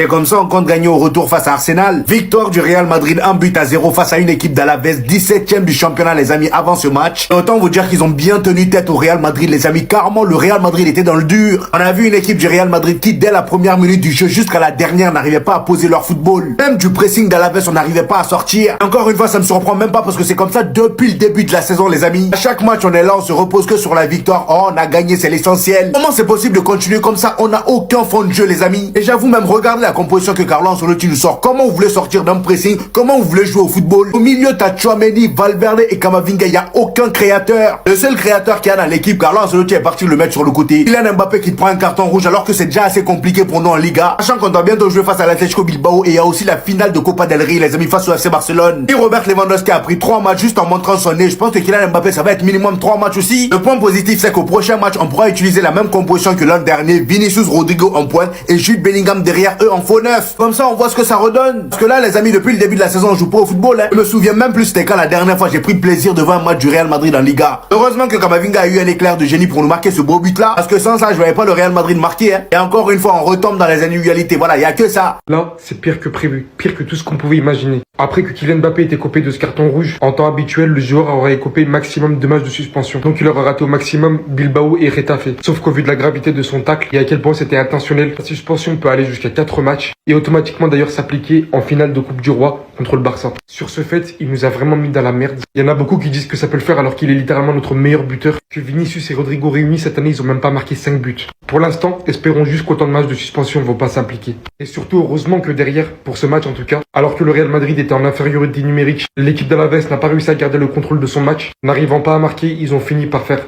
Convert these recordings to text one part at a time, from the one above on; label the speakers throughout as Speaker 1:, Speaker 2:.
Speaker 1: Et comme ça, on compte gagner au retour face à Arsenal. Victoire du Real Madrid 1-0 face à une équipe d'Alaves, 17e du championnat, les amis, avant ce match. Et autant vous dire qu'ils ont bien tenu tête au Real Madrid, les amis. Carrément, le Real Madrid était dans le dur. On a vu une équipe du Real Madrid qui, dès la première minute du jeu jusqu'à la dernière, n'arrivait pas à poser leur football. Même du pressing d'Alaves, on n'arrivait pas à sortir. Encore une fois, ça me surprend même pas parce que c'est comme ça depuis le début de la saison, les amis. À chaque match, on est là, on se repose que sur la victoire. Oh, on a gagné, c'est l'essentiel. Comment c'est possible de continuer comme ça? On n'a aucun fond de jeu, les amis. Et j'avoue même, regardez la composition que Carlo Ancelotti nous sort. Comment vous voulez sortir d'un pressing? Comment vous voulez jouer au football? Au milieu, t'as Tchouaméni, Valverde et Camavinga. Il n'y a aucun créateur. Le seul créateur qu'il y a dans l'équipe, Carlo Ancelotti est parti le mettre sur le côté. Kylian Mbappé qui te prend un carton rouge alors que c'est déjà assez compliqué pour nous en Liga. Sachant qu'on doit bientôt jouer face à l'Atlético Bilbao et il y a aussi la finale de Copa del Rey, les amis, face au FC Barcelone. Et Robert Lewandowski a pris 3 matchs juste en montrant son nez. Je pense que Kylian Mbappé, ça va être minimum 3 matchs aussi. Le point positif, c'est qu'au prochain match, on pourra utiliser la même composition que l'an dernier. Vinicius, Rodrigo en pointe et Jude Bellingham derrière eux en faux neuf. Comme ça, on voit ce que ça redonne. Parce que là, les amis, depuis le début de la saison, on joue pas au football. Je me souviens même plus c'était quand la dernière fois j'ai pris plaisir de voir un match du Real Madrid en Liga. Heureusement que Camavinga a eu un éclair de génie pour nous marquer ce beau but là. Parce que sans ça, je voyais pas le Real Madrid marquer. Et encore une fois, on retombe dans les inégalités. Voilà, il y a que ça.
Speaker 2: Là, c'est pire que prévu. Pire que tout ce qu'on pouvait imaginer. Après que Kylian Mbappé était copé de ce carton rouge, en temps habituel, le joueur aurait écopé maximum 2 matchs de suspension. Donc il aurait raté au maximum Bilbao et Retafe. Sauf qu'au vu de la gravité de son tacle et à quel point c'était intentionnel, la suspension peut aller jusqu'à 4 matchs et automatiquement d'ailleurs s'appliquer en finale de Coupe du Roi contre le Barça. Sur ce fait, il nous a vraiment mis dans la merde. Il y en a beaucoup qui disent que ça peut le faire alors qu'il est littéralement notre meilleur buteur. Que Vinicius et Rodrigo réunis cette année, ils ont même pas marqué 5 buts. Pour l'instant, espérons juste qu'autant de matchs de suspension ne vont pas s'appliquer. Et surtout, heureusement que derrière, pour ce match en tout cas, alors que le Real Madrid était en infériorité numérique, l'équipe d'Alaves n'a pas réussi à garder le contrôle de son match. N'arrivant pas à marquer, ils ont fini par faire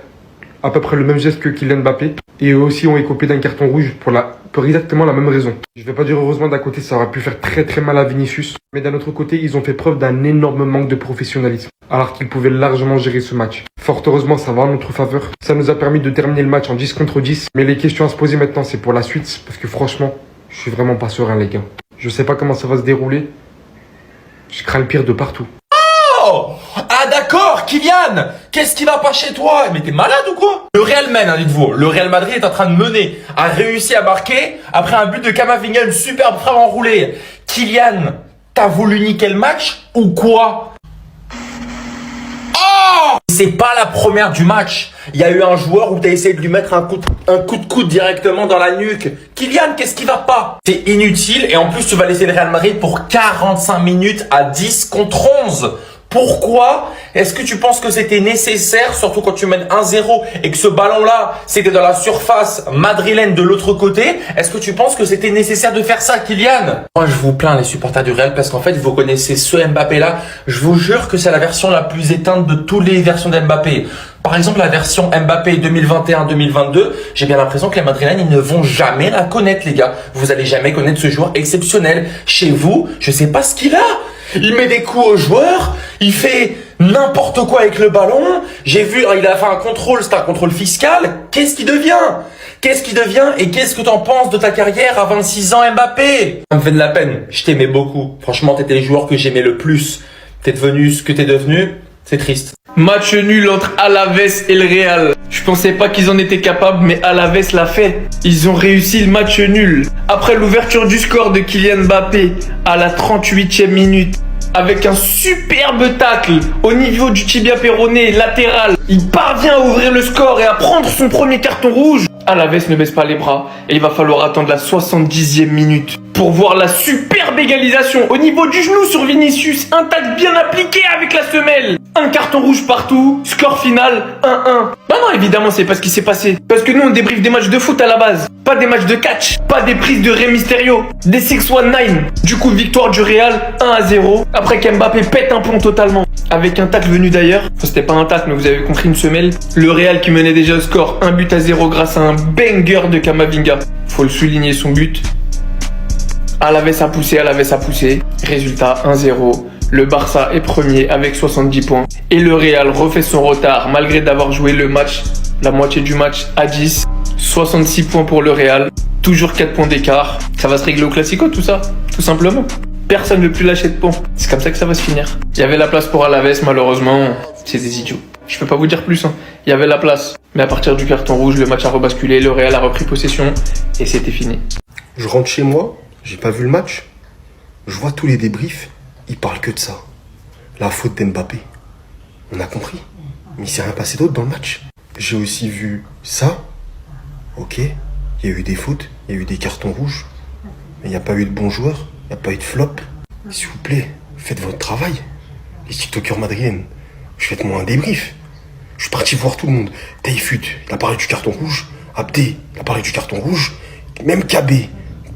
Speaker 2: à peu près le même geste que Kylian Mbappé. Et eux aussi ont écopé d'un carton rouge pour exactement la même raison. Je vais pas dire heureusement, d'un côté ça aurait pu faire très très mal à Vinicius, mais d'un autre côté ils ont fait preuve d'un énorme manque de professionnalisme, alors qu'ils pouvaient largement gérer ce match. Fort heureusement ça va en notre faveur. Ça nous a permis de terminer le match en 10 contre 10, mais les questions à se poser maintenant c'est pour la suite, parce que franchement, je suis vraiment pas serein les gars. Je sais pas comment ça va se dérouler, je crains le pire de partout.
Speaker 3: Oh, ah d'accord, Kylian, qu'est-ce qui va pas chez toi? Mais t'es malade ou quoi? Le Real mène, hein, dites-vous. Le Real Madrid est en train de mener, a réussi à marquer après un but de Camavinga, une superbe frappe enroulée. Kylian, t'as voulu niquer le match ou quoi? Oh, c'est pas la première du match. Il y a eu un joueur où t'as essayé de lui mettre un coup de coude directement dans la nuque. Kylian, qu'est-ce qui va pas? C'est inutile et en plus tu vas laisser le Real Madrid pour 45 minutes à 10 contre 11. Pourquoi est-ce que tu penses que c'était nécessaire, surtout quand tu mènes 1-0 et que ce ballon-là, c'était dans la surface madrilène de l'autre côté? Est-ce que tu penses que c'était nécessaire de faire ça, Kylian? Moi, je vous plains les supporters du Real parce qu'en fait, vous connaissez ce Mbappé-là. Je vous jure que c'est la version la plus éteinte de toutes les versions d'Mbappé. Par exemple, la version Mbappé 2021-2022, j'ai bien l'impression que les Madrilènes, ils ne vont jamais la connaître, les gars. Vous allez jamais connaître ce joueur exceptionnel. Chez vous, je sais pas ce qu'il a. Il met des coups aux joueurs, il fait n'importe quoi avec le ballon. J'ai vu, il a fait un contrôle, c'était un contrôle fiscal. Qu'est-ce qu'il devient? Qu'est-ce qu'il devient et qu'est-ce que t'en penses de ta carrière à 26 ans, Mbappé? Ça me fait de la peine, je t'aimais beaucoup. Franchement, t'étais le joueur que j'aimais le plus. T'es devenu ce que t'es devenu, c'est triste.
Speaker 4: Match nul entre Alaves et le Real. Je pensais pas qu'ils en étaient capables, mais Alaves l'a fait. Ils ont réussi le match nul. Après l'ouverture du score de Kylian Mbappé à la 38e minute, avec un superbe tacle au niveau du tibia péroné latéral, il parvient à ouvrir le score et à prendre son premier carton rouge. Alaves ne baisse pas les bras et il va falloir attendre la 70e minute pour voir la superbe égalisation au niveau du genou sur Vinicius. Un tacle bien appliqué avec la semelle. Un carton rouge partout, score final 1-1. Bah non, évidemment, c'est pas ce qui s'est passé. Parce que nous, on débriefe des matchs de foot à la base. Pas des matchs de catch, pas des prises de Rey Mysterio, des 619. Du coup, victoire du Real 1-0. Après qu'Mbappé pète un plomb totalement. Avec un tacle venu d'ailleurs. Enfin, c'était pas un tacle, mais vous avez compris, une semelle. Le Real qui menait déjà au score 1-0 grâce à un banger de Camavinga. Faut le souligner, son but. Alaves a poussé. Résultat 1-0. Le Barça est premier avec 70 points. Et le Real refait son retard malgré d'avoir joué le match, la moitié du match à 10. 66 points pour le Real. Toujours 4 points d'écart. Ça va se régler au Classico tout ça, tout simplement. Personne ne veut plus lâcher de points. C'est comme ça que ça va se finir. Il y avait la place pour Alaves, malheureusement. C'est des idiots. Je peux pas vous dire plus. Il y avait la place. Mais à partir du carton rouge, le match a rebasculé. Le Real a repris possession. Et c'était fini.
Speaker 5: Je rentre chez moi. J'ai pas vu le match. Je vois tous les débriefs, ils parlent que de ça. La faute d'Mbappé. On a compris. Mais il s'est rien passé d'autre dans le match. J'ai aussi vu ça. Ok, il y a eu des fautes, il y a eu des cartons rouges. Mais il n'y a pas eu de bons joueurs, il n'y a pas eu de flop. S'il vous plaît, faites votre travail. Les TikTokers madriennes, faites-moi un débrief. Je suis parti voir tout le monde. Taïfut, il a parlé du carton rouge. Abdé, il a parlé du carton rouge. Même KB,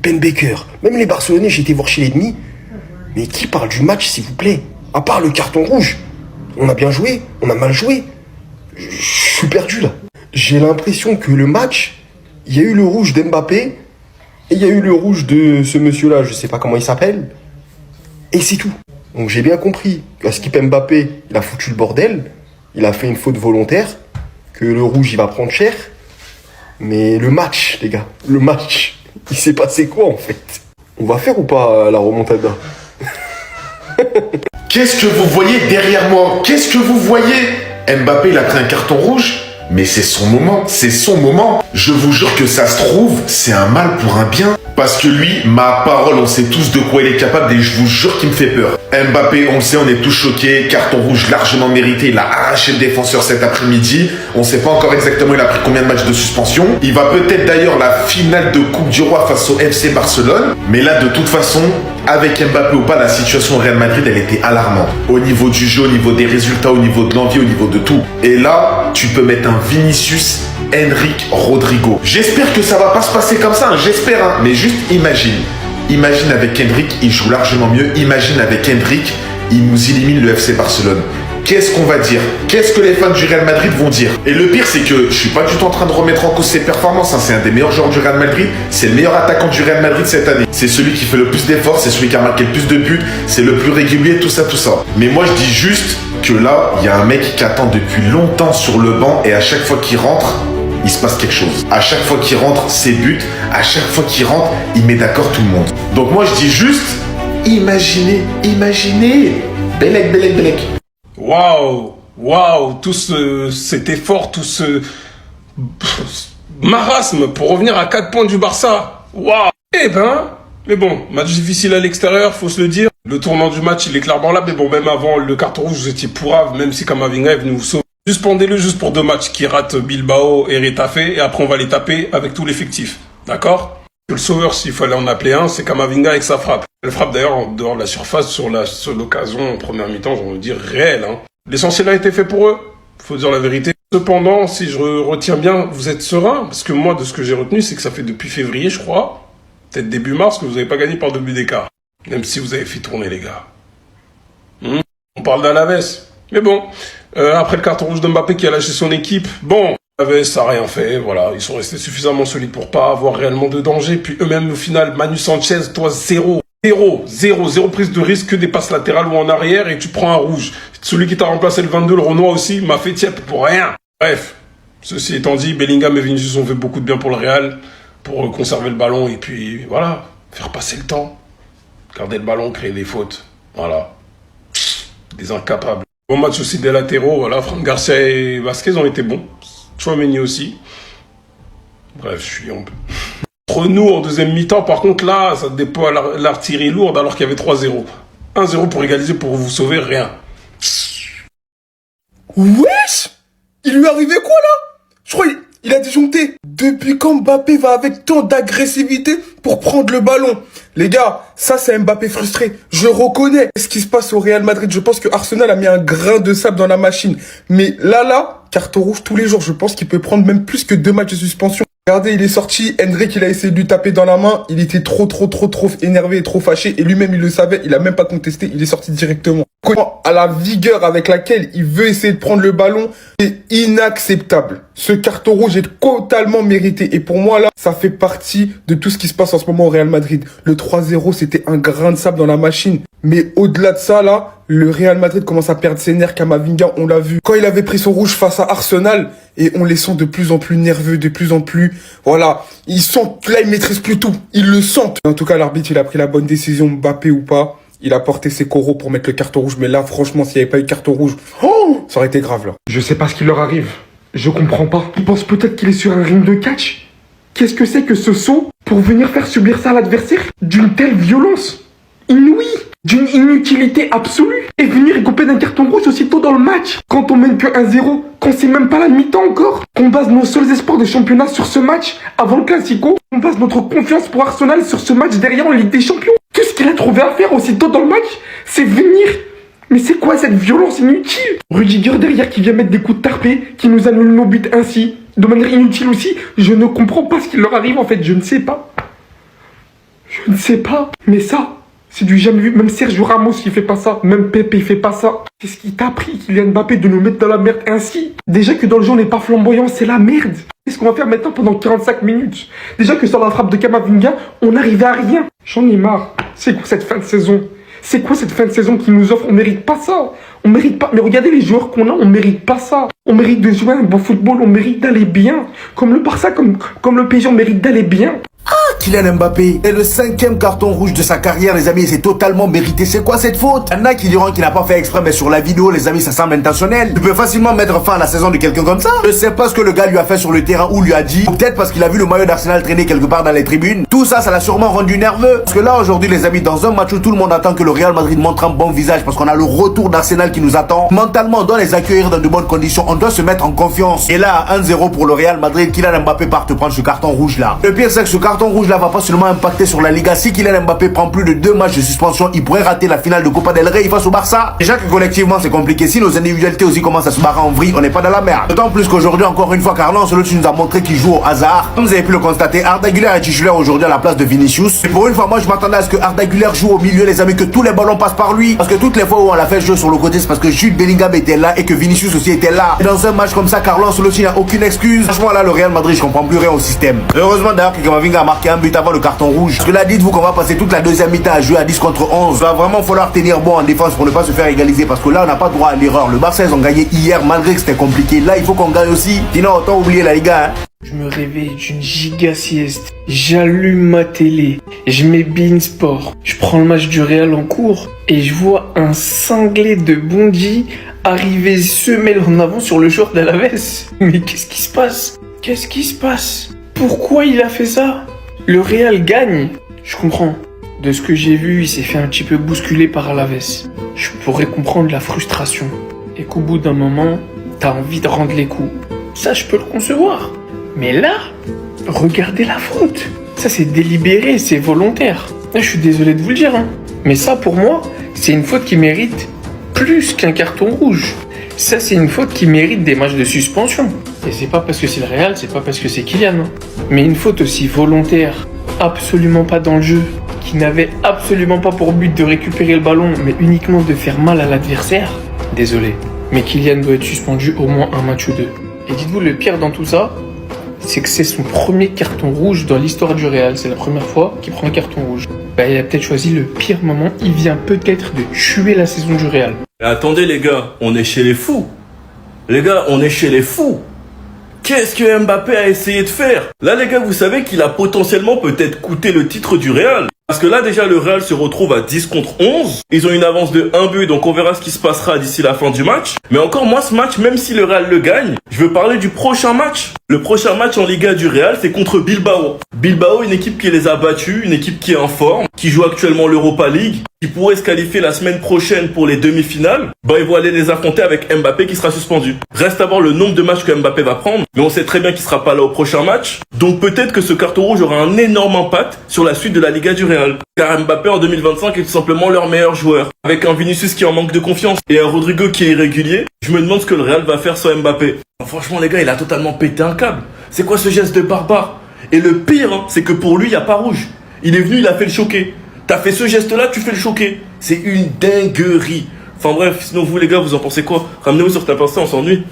Speaker 5: Ben Baker, même les Barcelonais, j'ai été voir chez l'ennemi. Mais qui parle du match, s'il vous plaît? À part le carton rouge. On a bien joué, on a mal joué. Je suis perdu là. J'ai l'impression que le match, il y a eu le rouge d'Mbappé et il y a eu le rouge de ce monsieur-là, je sais pas comment il s'appelle. Et c'est tout. Donc j'ai bien compris qu'à Skip Mbappé, il a foutu le bordel, il a fait une faute volontaire, que le rouge il va prendre cher. Mais le match, les gars, le match, il s'est passé quoi en fait? On va faire ou pas la remontada?
Speaker 6: Qu'est-ce que vous voyez derrière moi? Qu'est-ce que vous voyez? Mbappé, il a pris un carton rouge. Mais c'est son moment, c'est son moment. Je vous jure que ça se trouve, c'est un mal pour un bien. Parce que lui, ma parole, on sait tous de quoi il est capable et je vous jure qu'il me fait peur. Mbappé, on le sait, on est tous choqués. Carton rouge largement mérité. Il a arraché le défenseur cet après-midi. On sait pas encore exactement il a pris combien de matchs de suspension. Il va peut-être d'ailleurs la finale de Coupe du Roi face au FC Barcelone. Mais là, de toute façon, avec Mbappé ou pas, la situation au Real Madrid, elle était alarmante. Au niveau du jeu, au niveau des résultats, au niveau de l'envie, au niveau de tout. Et là, tu peux mettre un Vinicius, Henrik, Rodrigo. J'espère que ça va pas se passer comme ça, hein. J'espère, hein. Mais juste imagine. Imagine avec Henrik, il joue largement mieux. Imagine avec Henrik, il nous élimine le FC Barcelone. Qu'est-ce qu'on va dire? Qu'est-ce que les fans du Real Madrid vont dire? Et le pire, c'est que je suis pas du tout en train de remettre en cause ses performances, hein. C'est un des meilleurs joueurs du Real Madrid. C'est le meilleur attaquant du Real Madrid cette année. C'est celui qui fait le plus d'efforts, c'est celui qui a marqué le plus de buts, c'est le plus régulier, tout ça, tout ça. Mais moi, je dis juste que là, il y a un mec qui attend depuis longtemps sur le banc et à chaque fois qu'il rentre, il se passe quelque chose. À chaque fois qu'il rentre, ses buts, à chaque fois qu'il rentre, il met d'accord tout le monde. Donc moi, je dis juste, imaginez, Belek, Belek, Belek.
Speaker 7: Waouh, cet effort, tout ce marasme pour revenir à 4 points du Barça. Waouh. Mais bon, match difficile à l'extérieur, faut se le dire. Le tournant du match, il est clairement là. Mais bon, même avant le carton rouge, vous étiez pourrave, même si Camavinga est venu vous sauver. Suspendez-le juste pour 2 matchs qui ratent Bilbao et Retafe, et après on va les taper avec tout l'effectif. D'accord? Le sauveur, s'il fallait en appeler un, c'est Camavinga avec sa frappe. Elle frappe d'ailleurs en dehors de la surface sur l'occasion en première mi-temps, j'ai envie de dire réelle. Hein. L'essentiel a été fait pour eux, faut dire la vérité. Cependant, si je retiens bien, vous êtes serein, parce que moi, de ce que j'ai retenu, c'est que ça fait depuis février, je crois, peut-être début mars, que vous n'avez pas gagné par 2 buts d'écart. Même si vous avez fait tourner, les gars. On parle d'Alaves. Mais bon, après le carton rouge de Mbappé qui a lâché son équipe, bon, Alaves ça n'a rien fait, voilà, ils sont restés suffisamment solides pour pas avoir réellement de danger. Puis eux-mêmes, au final, Manu Sanchez, toi, zéro prise de risque, que des passes latérales ou en arrière, et tu prends un rouge. Celui qui t'a remplacé le 22, le Renoir aussi, m'a fait tiep pour rien. Bref, ceci étant dit, Bellingham et Vinicius ont fait beaucoup de bien pour le Real, pour conserver le ballon, et puis voilà, faire passer le temps, garder le ballon, créer des fautes, voilà, des incapables. Bon match aussi des latéraux, voilà, Franck Garcia et Vasquez ont été bons, Tchouaméni aussi. Bref, je suis un peu... Entre nous, en deuxième mi-temps, par contre, là, ça déploie l'artillerie lourde alors qu'il y avait 3-0. 1-0 pour égaliser, pour vous sauver, rien.
Speaker 8: Wesh! Il lui arrivait quoi, là? Je crois il a disjoncté. Depuis quand Mbappé va avec tant d'agressivité pour prendre le ballon? Les gars, ça c'est Mbappé frustré. Je reconnais ce qui se passe au Real Madrid. Je pense que Arsenal a mis un grain de sable dans la machine. Mais là, carton rouge tous les jours. Je pense qu'il peut prendre même plus que 2 matchs de suspension. Regardez, il est sorti, Henrik, il a essayé de lui taper dans la main, il était trop énervé et trop fâché, et lui-même il le savait, il a même pas contesté, il est sorti directement. À la vigueur avec laquelle il veut essayer de prendre le ballon, c'est inacceptable. Ce carton rouge est totalement mérité, et pour moi là, ça fait partie de tout ce qui se passe en ce moment au Real Madrid. Le 3-0, c'était un grain de sable dans la machine. Mais au-delà de ça là, le Real Madrid commence à perdre ses nerfs. Camavinga, on l'a vu. Quand il avait pris son rouge face à Arsenal, et on les sent de plus en plus nerveux, de plus en plus... Voilà, ils sentent, là ils maîtrisent plus tout. Ils le sentent. En tout cas, l'arbitre, il a pris la bonne décision, Mbappé ou pas. Il a porté ses coraux pour mettre le carton rouge. Mais là, franchement, s'il n'y avait pas eu de carton rouge, ça aurait été grave là.
Speaker 2: Je sais pas ce qui leur arrive. Je comprends pas. Ils pensent peut-être qu'il est sur un ring de catch. Qu'est-ce que c'est que ce saut pour venir faire subir ça à l'adversaire d'une telle violence inouïe, d'une inutilité absolue, et venir couper d'un carton rouge aussitôt dans le match, quand on mène que 1-0, quand c'est même pas la mi-temps encore, qu'on base nos seuls espoirs de championnat sur ce match avant le Classico, qu'on base notre confiance pour Arsenal sur ce match derrière en Ligue des Champions. Tout ce qu'il a trouvé à faire aussitôt dans le match, c'est venir. Mais c'est quoi cette violence inutile? Rudiger derrière qui vient mettre des coups de tarpé, qui nous annule nos buts ainsi, de manière inutile aussi. Je ne comprends pas ce qui leur arrive en fait, je ne sais pas. Je ne sais pas. Mais ça, c'est du jamais vu. Même Sergio Ramos il fait pas ça, même Pepe il fait pas ça. Qu'est-ce qui t'a pris, Kylian Mbappé, de nous mettre dans la merde ainsi? Déjà que dans le jeu on n'est pas flamboyant, c'est la merde. Qu'est-ce qu'on va faire maintenant pendant 45 minutes? Déjà que sur la frappe de Camavinga, on n'arrivait à rien. J'en ai marre. C'est quoi cette fin de saison? C'est quoi cette fin de saison qui nous offre? On mérite pas ça. On mérite pas. Mais regardez les joueurs qu'on a, on mérite pas ça. On mérite de jouer un bon football, on mérite d'aller bien. Comme le Barça, comme le PSG, on mérite d'aller bien.
Speaker 1: Kylian Mbappé est le 5e carton rouge de sa carrière, les amis, et c'est totalement mérité. C'est quoi cette faute? Il y en a qui diront qu'il n'a pas fait exprès, mais sur la vidéo, les amis, ça semble intentionnel. Tu peux facilement mettre fin à la saison de quelqu'un comme ça. Je sais pas ce que le gars lui a fait sur le terrain ou lui a dit. Ou peut-être parce qu'il a vu le maillot d'Arsenal traîner quelque part dans les tribunes. Tout ça, ça l'a sûrement rendu nerveux. Parce que là, aujourd'hui, les amis, dans un match où tout le monde attend que le Real Madrid montre un bon visage, parce qu'on a le retour d'Arsenal qui nous attend, mentalement, on doit les accueillir dans de bonnes conditions. On doit se mettre en confiance. Et là, 1-0 pour le Real Madrid, Kylian Mbappé part te prendre ce carton rouge là. Le pire, c'est que ce carton rouge là va pas seulement impacter sur la Liga. Si Kylian Mbappé prend plus de 2 matchs de suspension, il pourrait rater la finale de Copa del Rey face au Barça. Déjà que collectivement c'est compliqué. Si nos individualités aussi commencent à se barrer en vrille, on n'est pas dans la merde. D'autant plus qu'aujourd'hui, encore une fois, Carlo Ancelotti nous a montré qu'il joue au hasard. Comme vous avez pu le constater, Arda Güler est titulaire aujourd'hui à la place de Vinicius. Et pour une fois, moi je m'attendais à ce que Arda Güler joue au milieu, les amis, que tous les ballons passent par lui. Parce que toutes les fois où on l'a fait jouer sur le côté, c'est parce que Jude Bellingham était là et que Vinicius aussi était là. Et dans un match comme ça, Carlo Ancelotti n'a aucune excuse. Franchement là, le Real Madrid, je comprends plus rien au système. Heureusement d'ailleurs que Camavinga a marqué un but avant le carton rouge. Parce que là, dites-vous qu'on va passer toute la deuxième mi-temps à jouer à 10 contre 11. Il va vraiment falloir tenir bon en défense pour ne pas se faire égaliser. Parce que là, on n'a pas droit à l'erreur. Le Barça, ils ont gagné hier malgré que c'était compliqué. Là, il faut qu'on gagne aussi. Sinon, autant oublier la Liga. Hein.
Speaker 4: Je me réveille d'une giga sieste. J'allume ma télé. Je mets beIN Sport. Je prends le match du Real en cours. Et je vois un cinglé de Bondy arriver semer en avant sur le joueur d'Alaves. Mais qu'est-ce qui se passe? Qu'est-ce qui se passe? Pourquoi il a fait ça? Le Real gagne. Je comprends. De ce que j'ai vu, il s'est fait un petit peu bousculer par Alaves. Je pourrais comprendre la frustration. Et qu'au bout d'un moment, t'as envie de rendre les coups. Ça, je peux le concevoir. Mais là, regardez la faute. Ça, c'est délibéré, c'est volontaire. Là, je suis désolé de vous le dire, hein. Mais ça, pour moi, c'est une faute qui mérite plus qu'un carton rouge. Ça, c'est une faute qui mérite des matchs de suspension. Et c'est pas parce que c'est le Real, c'est pas parce que c'est Kylian. Hein. Mais une faute aussi volontaire, absolument pas dans le jeu, qui n'avait absolument pas pour but de récupérer le ballon, mais uniquement de faire mal à l'adversaire. Désolé, mais Kylian doit être suspendu au moins un match ou deux. Et dites-vous, le pire dans tout ça, c'est que c'est son premier carton rouge dans l'histoire du Real. C'est la première fois qu'il prend un carton rouge. Bah, il a peut-être choisi le pire moment. Il vient peut-être de tuer la saison du Real.
Speaker 9: Mais attendez les gars, on est chez les fous. Les gars, on est chez les fous. Qu'est-ce que Mbappé a essayé de faire? Là les gars, vous savez qu'il a potentiellement peut-être coûté le titre du Real. Parce que là déjà le Real se retrouve à 10 contre 11. Ils ont une avance de 1 but, donc on verra ce qui se passera d'ici la fin du match. Mais encore moi ce match, même si le Real le gagne, je veux parler du prochain match. Le prochain match en Liga du Real, c'est contre Bilbao. Bilbao, une équipe qui les a battus, une équipe qui est en forme, qui joue actuellement l'Europa League, qui pourrait se qualifier la semaine prochaine pour les demi-finales. Bah ils vont aller les affronter avec Mbappé qui sera suspendu. Reste à voir le nombre de matchs que Mbappé va prendre, mais on sait très bien qu'il sera pas là au prochain match. Donc peut-être que ce carton rouge aura un énorme impact sur la suite de la Liga du Real. Car Mbappé en 2025 est tout simplement leur meilleur joueur. Avec un Vinicius qui en manque de confiance et un Rodrigo qui est irrégulier, je me demande ce que le Real va faire sans Mbappé. Franchement les gars, il a totalement pété un câble. C'est quoi ce geste de barbare? Et le pire, hein, c'est que pour lui, il n'y a pas rouge. Il est venu, il a fait le choquer. T'as fait ce geste-là, tu fais le choquer. C'est une dinguerie. Enfin bref, sinon vous les gars, vous en pensez quoi? Ramenez-vous sur Tape Insta, on s'ennuie.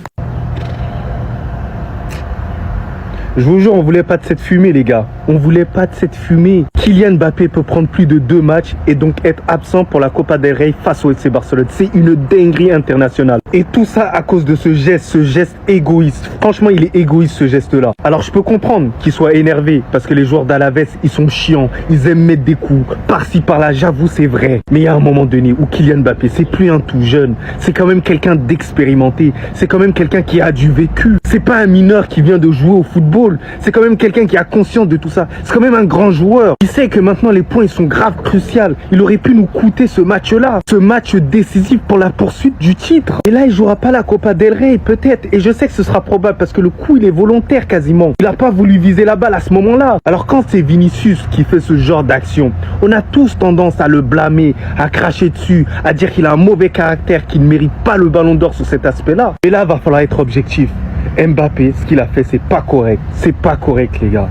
Speaker 10: Je vous jure, on voulait pas de cette fumée, les gars. On voulait pas de cette fumée. Kylian Mbappé peut prendre plus de 2 matchs et donc être absent pour la Copa del Rey face au FC Barcelone. C'est une dinguerie internationale. Et tout ça à cause de ce geste égoïste. Franchement, il est égoïste ce geste-là. Alors je peux comprendre qu'il soit énervé parce que les joueurs d'Alaves, ils sont chiants. Ils aiment mettre des coups par-ci par-là, j'avoue, c'est vrai. Mais il y a un moment donné où Kylian Mbappé, c'est plus un tout jeune. C'est quand même quelqu'un d'expérimenté. C'est quand même quelqu'un qui a du vécu. C'est pas un mineur qui vient de jouer au football. C'est quand même quelqu'un qui a conscience de tout ça. C'est quand même un grand joueur. Il sait que maintenant les points, ils sont grave cruciaux. Il aurait pu nous coûter ce match-là. Ce match décisif pour la poursuite du titre. Et là, il jouera pas la Copa del Rey, peut-être. Et je sais que ce sera probable parce que le coup, il est volontaire quasiment. Il a pas voulu viser la balle à ce moment-là. Alors quand c'est Vinicius qui fait ce genre d'action, on a tous tendance à le blâmer, à cracher dessus, à dire qu'il a un mauvais caractère, qu'il ne mérite pas le ballon d'or sur cet aspect-là. Mais là, va falloir être objectif. Mbappé, ce qu'il a fait, c'est pas correct. C'est pas correct, les gars.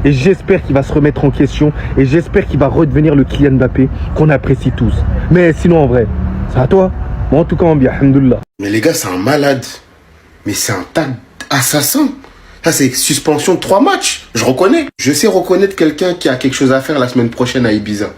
Speaker 10: Et j'espère qu'il va se remettre en question. Et j'espère qu'il va redevenir le Kylian Mbappé qu'on apprécie tous. Mais sinon, en vrai, c'est à toi. Moi, en tout cas, on bien, alhamdoulilah.
Speaker 5: Mais les gars, c'est un malade. Mais c'est un tas d'assassin. Ça, c'est suspension de 3 matchs. Je reconnais. Je sais reconnaître quelqu'un qui a quelque chose à faire la semaine prochaine à Ibiza.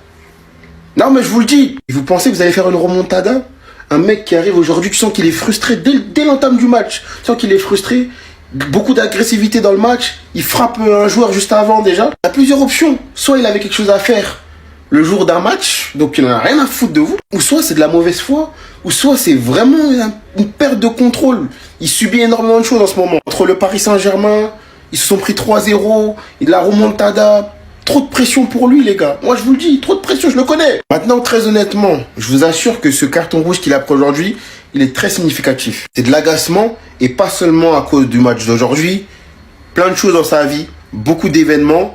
Speaker 5: Non, mais je vous le dis. Et vous pensez que vous allez faire une remontada? Un mec qui arrive aujourd'hui, tu sens qu'il est frustré dès l'entame du match. Tu sens qu'il est frustré. Beaucoup d'agressivité dans le match. Il frappe un joueur juste avant déjà. Il y a plusieurs options. Soit il avait quelque chose à faire le jour d'un match, donc il n'en a rien à foutre de vous. Ou soit c'est de la mauvaise foi. Ou soit c'est vraiment une perte de contrôle. Il subit énormément de choses en ce moment. Entre le Paris Saint-Germain, ils se sont pris 3-0. La remontada. Trop de pression pour lui, les gars. Moi, je vous le dis, trop de pression, je le connais. Maintenant, très honnêtement, je vous assure que ce carton rouge qu'il a pris aujourd'hui, il est très significatif. C'est de l'agacement, et pas seulement à cause du match d'aujourd'hui. Plein de choses dans sa vie, beaucoup d'événements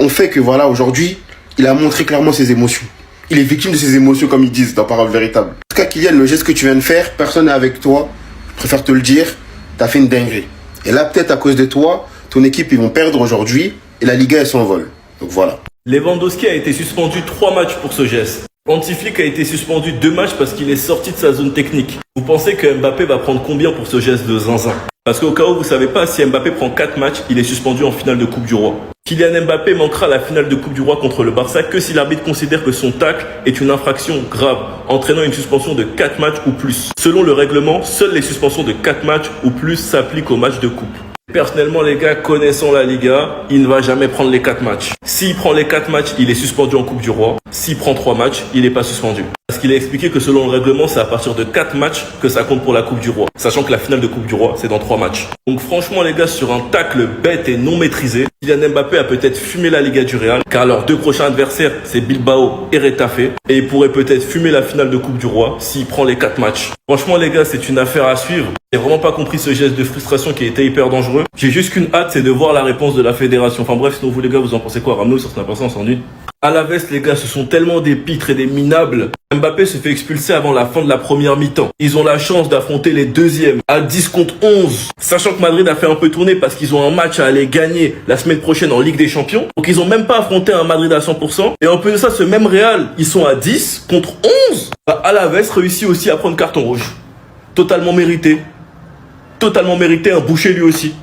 Speaker 5: ont fait que, voilà, aujourd'hui, il a montré clairement ses émotions. Il est victime de ses émotions, comme ils disent dans Parole Véritable. En tout cas, Kylian, le geste que tu viens de faire, personne n'est avec toi. Je préfère te le dire, t'as fait une dinguerie. Et là, peut-être à cause de toi, ton équipe, ils vont perdre aujourd'hui, et la Liga, elle s'envole. Donc voilà.
Speaker 9: Lewandowski a été suspendu 3 matchs pour ce geste. Hansi Flick a été suspendu 2 matchs parce qu'il est sorti de sa zone technique. Vous pensez que Mbappé va prendre combien pour ce geste de zinzin? Parce qu'au cas où vous savez pas, si Mbappé prend 4 matchs, il est suspendu en finale de Coupe du Roi. Kylian Mbappé manquera la finale de Coupe du Roi contre le Barça que si l'arbitre considère que son tacle est une infraction grave, entraînant une suspension de 4 matchs ou plus. Selon le règlement, seules les suspensions de 4 matchs ou plus s'appliquent aux matchs de coupe. Personnellement, les gars, connaissant la Liga, il ne va jamais prendre les 4 matchs. S'il prend les 4 matchs, il est suspendu en Coupe du Roi. S'il prend 3 matchs, il n'est pas suspendu. Parce qu'il a expliqué que selon le règlement, c'est à partir de 4 matchs que ça compte pour la Coupe du Roi. Sachant que la finale de Coupe du Roi, c'est dans 3 matchs. Donc franchement, les gars, sur un tacle bête et non maîtrisé, Kylian Mbappé a peut-être fumé la Liga du Real, car leurs 2 prochains adversaires, c'est Bilbao et Retafe. Et il pourrait peut-être fumer la finale de Coupe du Roi s'il prend les 4 matchs. Franchement, les gars, c'est une affaire à suivre. J'ai vraiment pas compris ce geste de frustration qui était hyper dangereux. J'ai juste qu'une hâte, c'est de voir la réponse de la fédération. Enfin bref, sinon vous les gars, vous en pensez quoi? Ramenez-nous sur Snap, on s'ennuie. Alaves, les gars, ce sont tellement des pitres et des minables. Mbappé se fait expulser avant la fin de la première mi-temps. Ils ont la chance d'affronter les deuxièmes à 10 contre 11. Sachant que Madrid a fait un peu tourner parce qu'ils ont un match à aller gagner la semaine prochaine en Ligue des Champions. Donc ils ont même pas affronté un Madrid à 100%. Et en plus de ça, ce même Real, ils sont à 10 contre 11. Alaves réussit aussi à prendre carton rouge. Totalement mérité. Totalement mérité, un boucher lui aussi.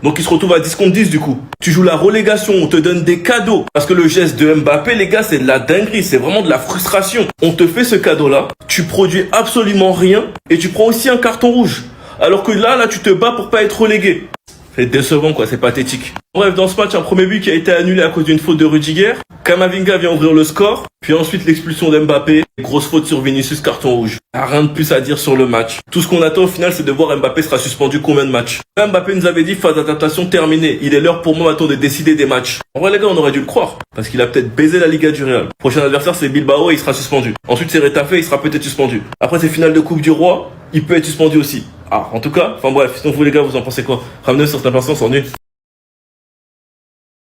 Speaker 9: Donc il se retrouve à 10 contre 10 du coup. Tu joues la relégation, on te donne des cadeaux. Parce que le geste de Mbappé, les gars, c'est de la dinguerie, c'est vraiment de la frustration. On te fait ce cadeau-là, tu produis absolument rien et tu prends aussi un carton rouge. Alors que là, tu te bats pour pas être relégué. C'est décevant quoi, c'est pathétique. Bref, dans ce match, un premier but qui a été annulé à cause d'une faute de Rudiger. Kamavinga vient ouvrir le score. Puis ensuite l'expulsion d'Mbappé. Grosse faute sur Vinicius, carton rouge. Rien de plus à dire sur le match. Tout ce qu'on attend au final, c'est de voir Mbappé sera suspendu combien de matchs. Mbappé nous avait dit phase d'adaptation terminée. Il est l'heure pour moi maintenant de décider des matchs. En vrai les gars, on aurait dû le croire. Parce qu'il a peut-être baisé la Liga du Real. Prochain adversaire c'est Bilbao et il sera suspendu. Ensuite c'est Retafe, il sera peut-être suspendu. Après c'est finale de Coupe du Roi, il peut être suspendu aussi. Ah, en tout cas, enfin bref, sinon vous les gars, vous en pensez quoi? Ramenez sur Snap, on s'ennuie.